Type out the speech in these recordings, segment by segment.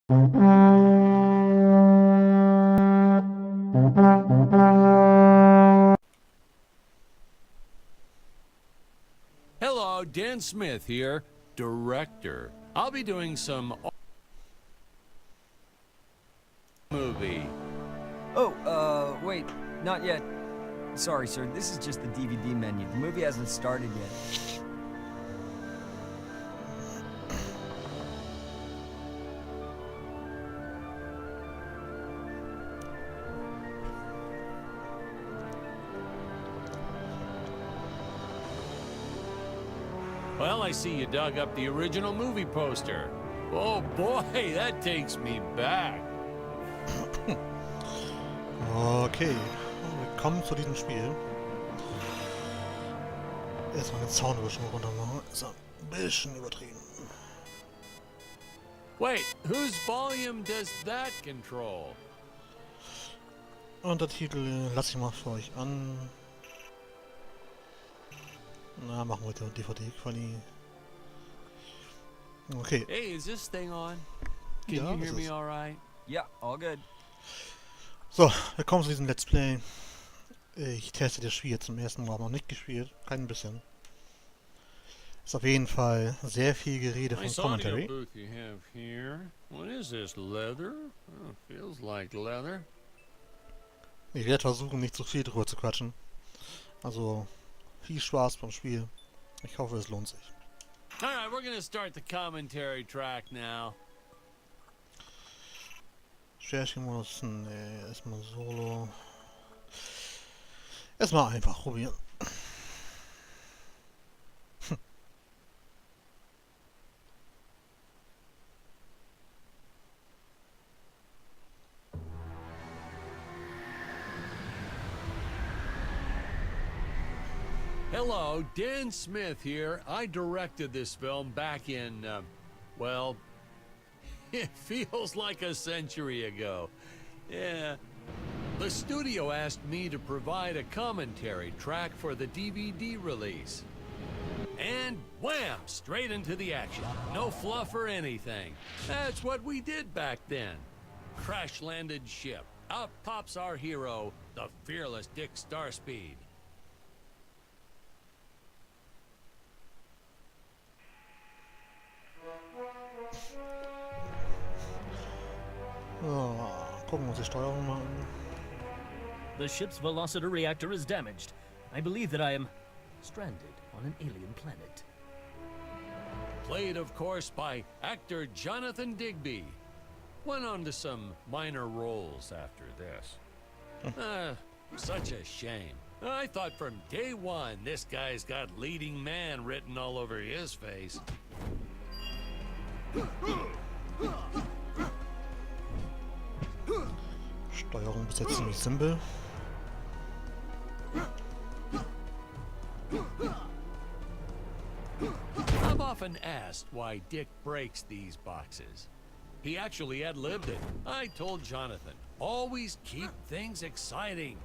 Hello, Dan Smith here, director. I'll be doing some movie. Oh, wait, not yet. Sorry, sir, this is just the DVD menu. The movie hasn't started yet. Well, I see you dug up the original movie poster. Oh boy, that takes me back. Okay, willkommen zu diesem Spiel. Erstmal den Sound runter machen, ist ein bisschen übertrieben. Wait, whose volume does that control? Untertitel lasse ich mal für euch an. Na, machen wir die DVD-Quali. Okay. Hey, is this thing on? Can Ja, you hear es me ist. all right? Yeah, all good. So, willkommen zu diesem Let's Play. Ich teste das Spiel jetzt zum ersten Mal, noch nicht gespielt, kein bisschen. Ist auf jeden Fall sehr viel Gerede von Nice audio Commentary. booth you have here. What is this, leather? Oh, feels like leather. Ich werde versuchen, nicht zu viel drüber zu quatschen. Also, viel Spaß beim Spiel. Ich hoffe, es lohnt sich. Alright, we're gonna start the commentary track now. Stärchen-Modus, nee, erstmal Solo. Erstmal einfach probieren. Hello, Dan Smith here. I directed this film back in, well, it feels like a century ago. Yeah. The studio asked me to provide a commentary track for the DVD release. And wham! Straight into the action. No fluff or anything. That's what we did back then. Crash-landed ship. Out pops our hero, the fearless Dick Starspeed. So, gucken wir uns die Steuerung mal an. The ship's velocity reactor is damaged. I believe that I am stranded on an alien planet. Played, of course, by actor Jonathan Digby. Went on to some minor roles after this. Such a shame. I thought from day one this guy's got leading man written all over his face. Steuerung bis jetzt ziemlich simpel. I've often asked why Dick breaks these boxes. He actually ad-libbed it. I told Jonathan, always keep things exciting.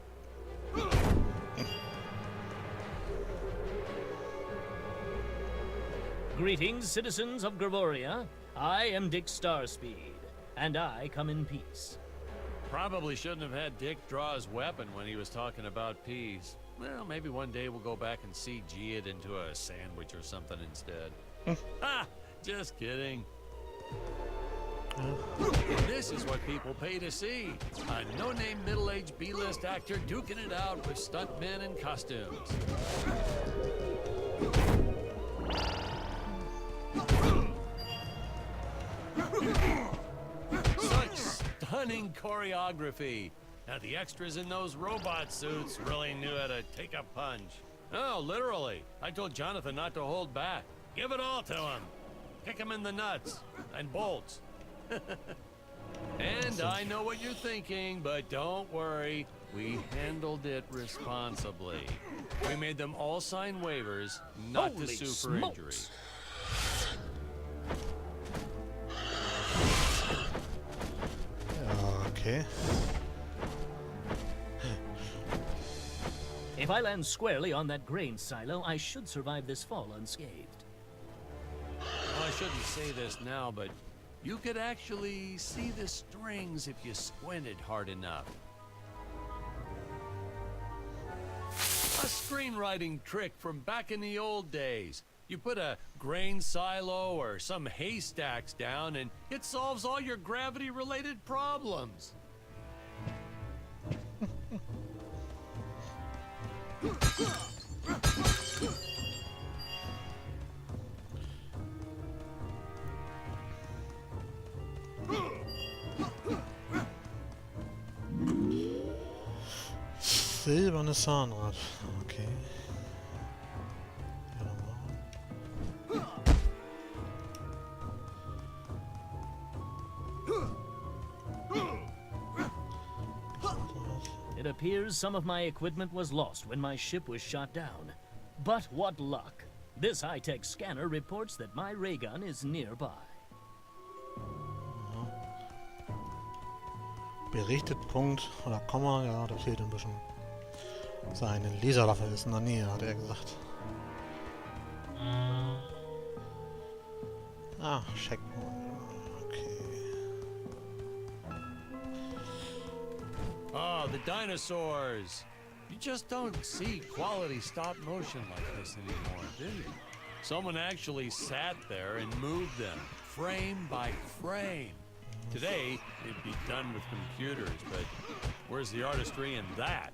Greetings, citizens of Gravoria. I am Dick Starspeed, and I come in peace. Probably shouldn't have had Dick draw his weapon when he was talking about peas. Well, maybe one day we'll go back and CG it into a sandwich or something instead. Ah, just kidding. This is what people pay to see. A no-name middle-aged B-list actor duking it out with stuntmen in costumes. Such stunning choreography. Now the extras in those robot suits really knew how to take a punch. Oh, literally. I told Jonathan not to hold back. Give it all to him. Kick him in the nuts and bolts. And I know what you're thinking, but don't worry. We handled it responsibly. We made them all sign waivers not to Holy sue for injury. smokes. Ja, okay. If I land squarely on that grain silo, I should survive this fall unscathed. Well, I shouldn't say this now, but you could actually see the strings if you squinted hard enough. A screenwriting trick from back in the old days. You put a grain silo or some haystacks down and it solves all your gravity-related problems. Silberne Zahnrad. Okay. It appears some of my equipment was lost when my ship was shot down. But what luck! This high-tech scanner reports that my ray gun is nearby. Berichtet Punkt oder Komma, ja, da fehlt ein bisschen. Seine Laserwaffe ist in der Nähe, hat er gesagt. Ah, Checkpoint. Okay. Oh, the dinosaurs! You just don't see quality stop motion like this anymore, do you? Someone actually sat there and moved them, frame by frame. Today, it'd be done with computers, but where's the artistry in that?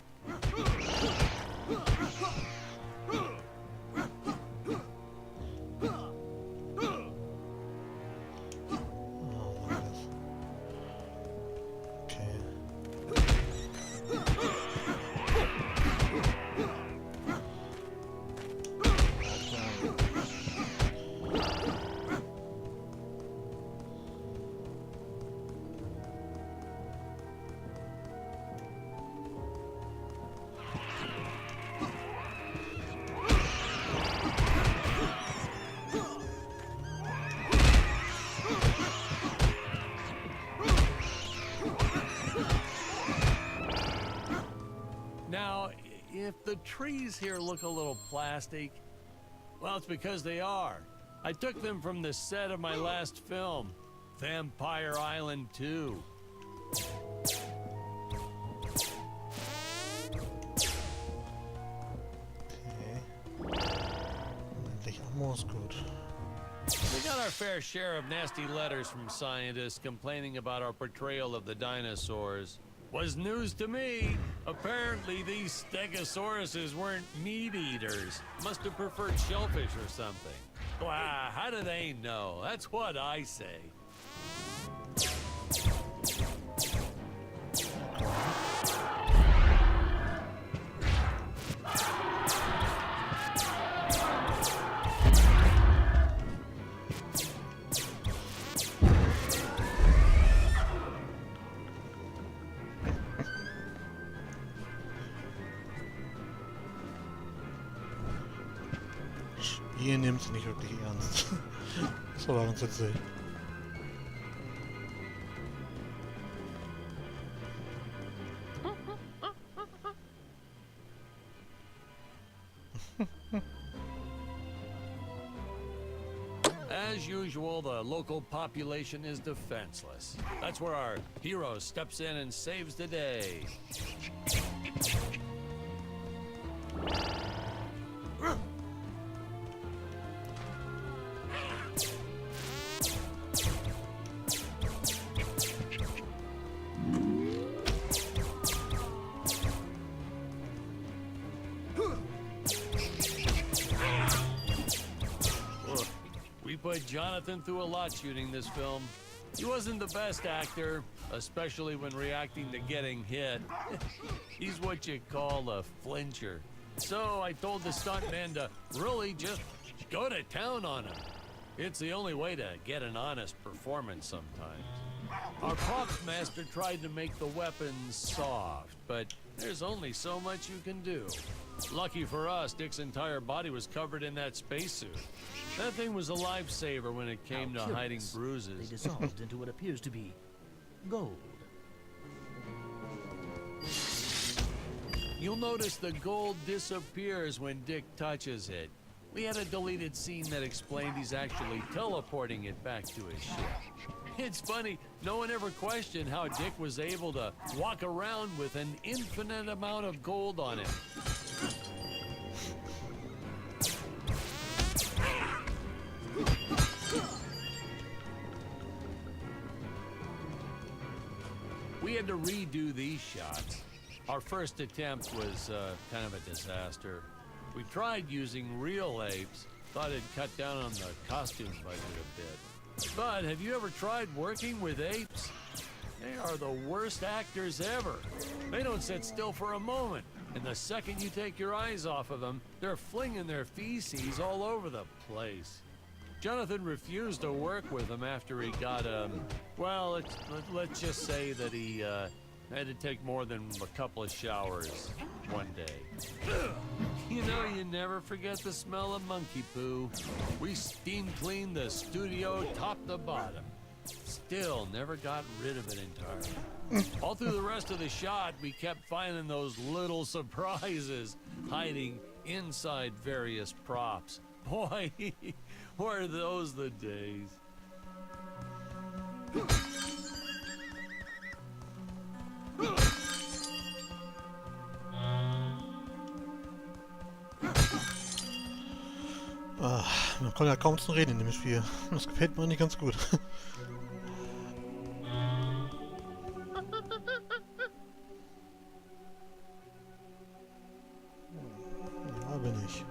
Now, if the trees here look a little plastic, well, it's because they are. I took them from the set of my last film, Vampire Island 2. We got our fair share of nasty letters from scientists complaining about our portrayal of the dinosaurs. Was news to me. Apparently these stegosauruses weren't meat eaters. Must have preferred shellfish or something. Wow, how do they know? That's what I say. Ihr nehmt es nicht wirklich ernst. Das war ganz witzig. As usual, the local population is defenseless. That's where our hero steps in and saves the day. We put Jonathan through a lot shooting this film. He wasn't the best actor, especially when reacting to getting hit. He's what you call a flincher. So I told the stuntman to really just go to town on him. It's the only way to get an honest performance sometimes. Our props master tried to make the weapons soft, but there's only so much you can do. Lucky for us, Dick's entire body was covered in that spacesuit. That thing was a lifesaver when it came to hiding bruises. They dissolved into what appears to be gold. You'll notice the gold disappears when Dick touches it. We had a deleted scene that explained he's actually teleporting it back to his ship. It's funny, no one ever questioned how Dick was able to walk around with an infinite amount of gold on him. We had to redo these shots. Our first attempt was kind of a disaster. We tried using real apes, thought it'd cut down on the costume budget a bit. But have you ever tried working with apes? They are the worst actors ever. They don't sit still for a moment, and the second you take your eyes off of them, they're flinging their feces all over the place. Jonathan refused to work with them after he got, well, let's just say that he, had to take more than a couple of showers one day. You know, you never forget the smell of monkey poo. We steam cleaned the studio top to bottom. Still never got rid of it entirely. All through the rest of the shot, we kept finding those little surprises hiding inside various props. Boy, were those the days. Man kann ja kaum zum Reden in dem Spiel. Das gefällt mir nicht ganz gut. Ja, bin ich.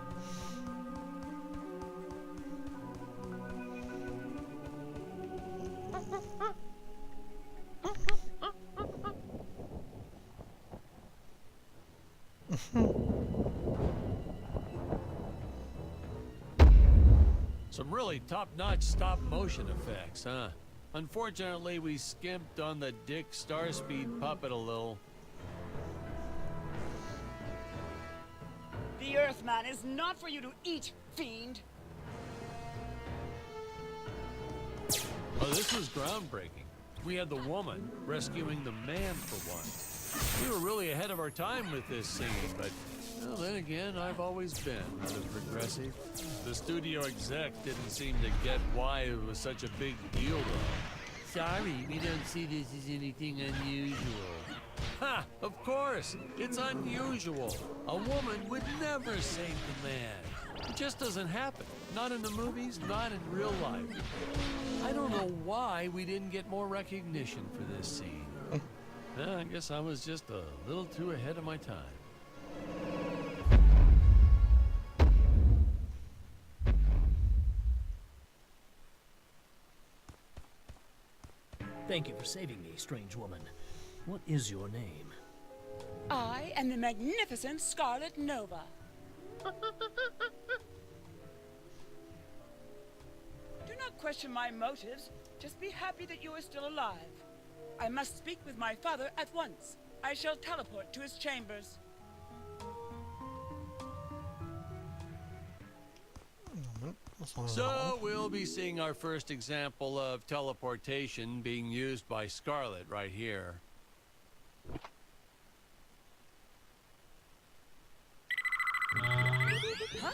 Some really top-notch stop-motion effects, huh? Unfortunately, we skimped on the Dick Starspeed puppet a little. The Earthman is not for you to eat, fiend! Oh, this was groundbreaking. We had the woman rescuing the man for once. We were really ahead of our time with this scene, but well, then again, I've always been rather progressive. The studio exec didn't seem to get why it was such a big deal, though. Sorry, we don't see this as anything unusual. Ha! Of course! It's unusual. A woman would never save the man. It just doesn't happen. Not in the movies, not in real life. I don't know why we didn't get more recognition for this scene. I guess I was just a little too ahead of my time. Thank you for saving me, strange woman. What is your name? I am the magnificent Scarlet Nova. Do not question my motives. Just be happy that you are still alive. I must speak with my father at once. I shall teleport to his chambers. So, we'll be seeing our first example of teleportation being used by Scarlet right here. Huh?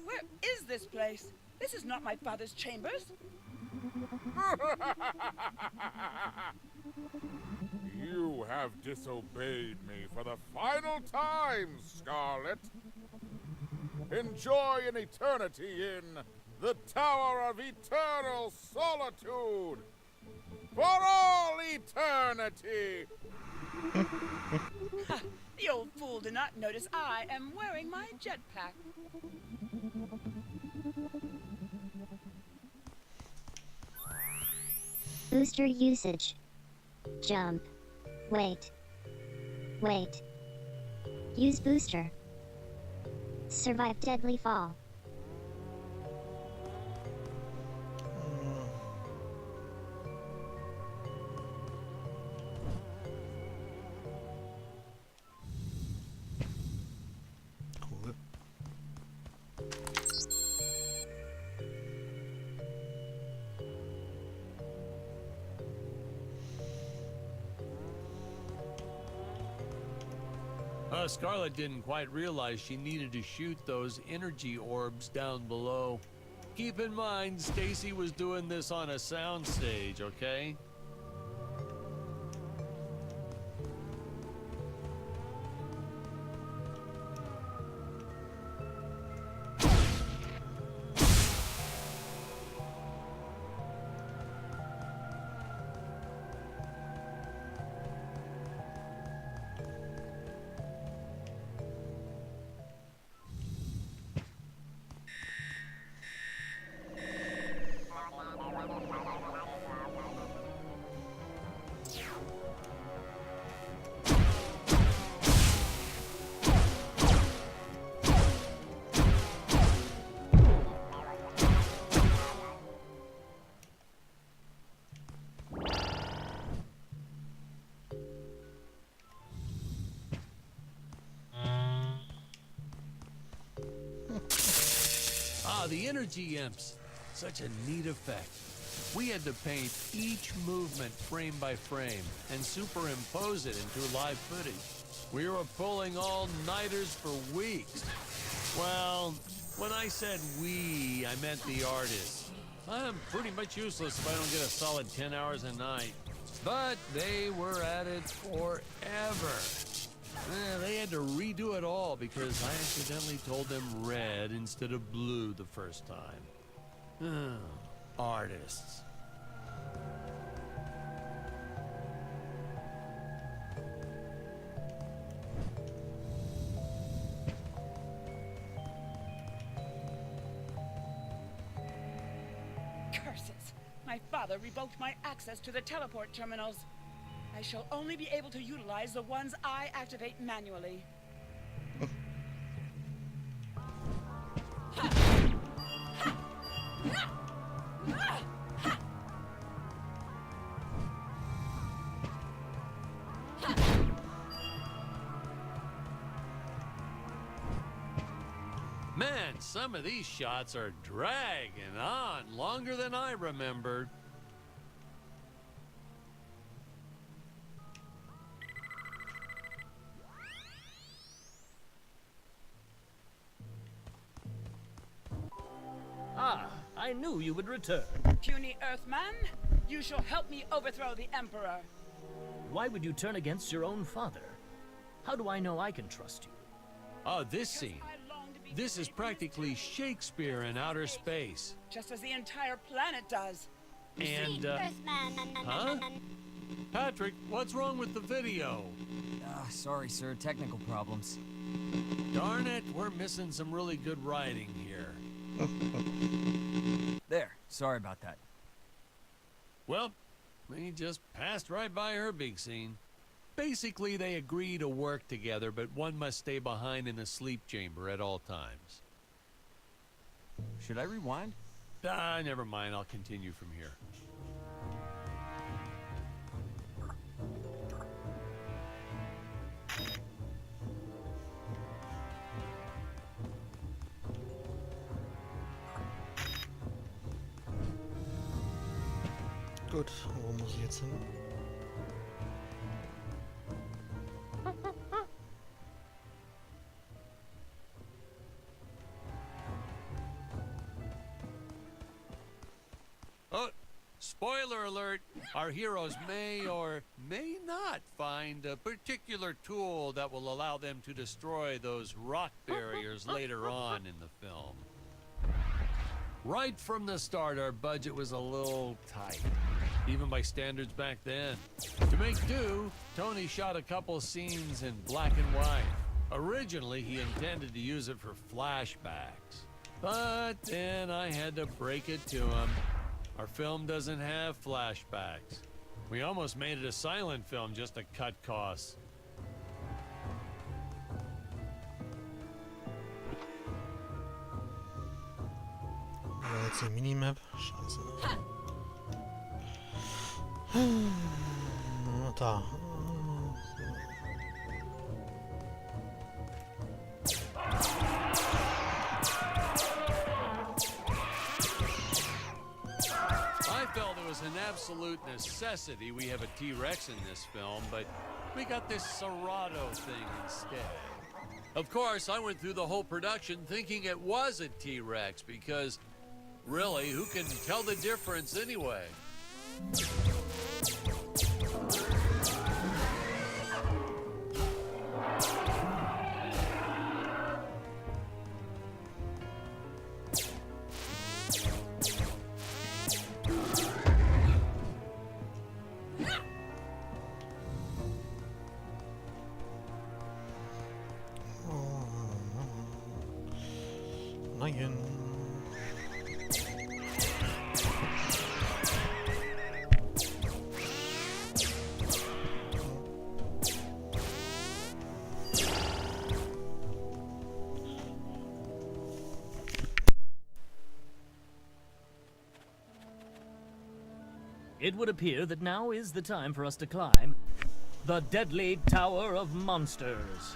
Where is this place? This is not my father's chambers. You have disobeyed me for the final time, Scarlet. Enjoy an eternity in the Tower of Eternal Solitude. For all eternity! Ha! The old fool did not notice I am wearing my jetpack. Booster usage. Jump. Wait. Wait. Use booster. Survive deadly fall. Cool. Scarlet didn't quite realize she needed to shoot those energy orbs down below. Keep in mind, Stacy was doing this on a soundstage, okay? The energy imps. Such a neat effect. We had to paint each movement frame by frame and superimpose it into live footage. We were pulling all-nighters for weeks. Well, when I said we, I meant the artists. I'm pretty much useless if I don't get a solid 10 hours a night. But they were at it forever. They had to redo it all because I accidentally told them red instead of blue the first time. Artists. Curses! My father revoked my access to the teleport terminals. I shall only be able to utilize the ones I activate manually. Man, some of these shots are dragging on longer than I remembered. Ah, I knew you would return. Puny Earthman, you shall help me overthrow the Emperor. Why would you turn against your own father? How do I know I can trust you? Oh, this scene. This is practically Shakespeare in outer space. Just as the entire planet does. And, huh? Patrick, what's wrong with the video? Sorry, sir. Technical problems. Darn it, we're missing some really good writing here. There. Sorry about that. Well, we just passed right by her big scene. Basically, they agree to work together, but one must stay behind in the sleep chamber at all times. Should I rewind? Never mind. I'll continue from here. Gut, wo muss ich jetzt hin? Oh, spoiler alert. Our heroes may or may not find a particular tool that will allow them to destroy those rock barriers later on in the film. Right from the start, our budget was a little tight, even by standards back then. To make do, Tony shot a couple scenes in black and white. Originally, he intended to use it for flashbacks. But then I had to break it to him. Our film doesn't have flashbacks. We almost made it a silent film just to cut costs. Jetzt die Minimap. Scheiße. Da. I felt it was an absolute necessity we have a T-Rex in this film, but we got this Serato thing instead. Of course, I went through the whole production thinking it was a T-Rex because, really, who can tell the difference anyway? Nein. It would appear that now is the time for us to climb the deadly Tower of Monsters.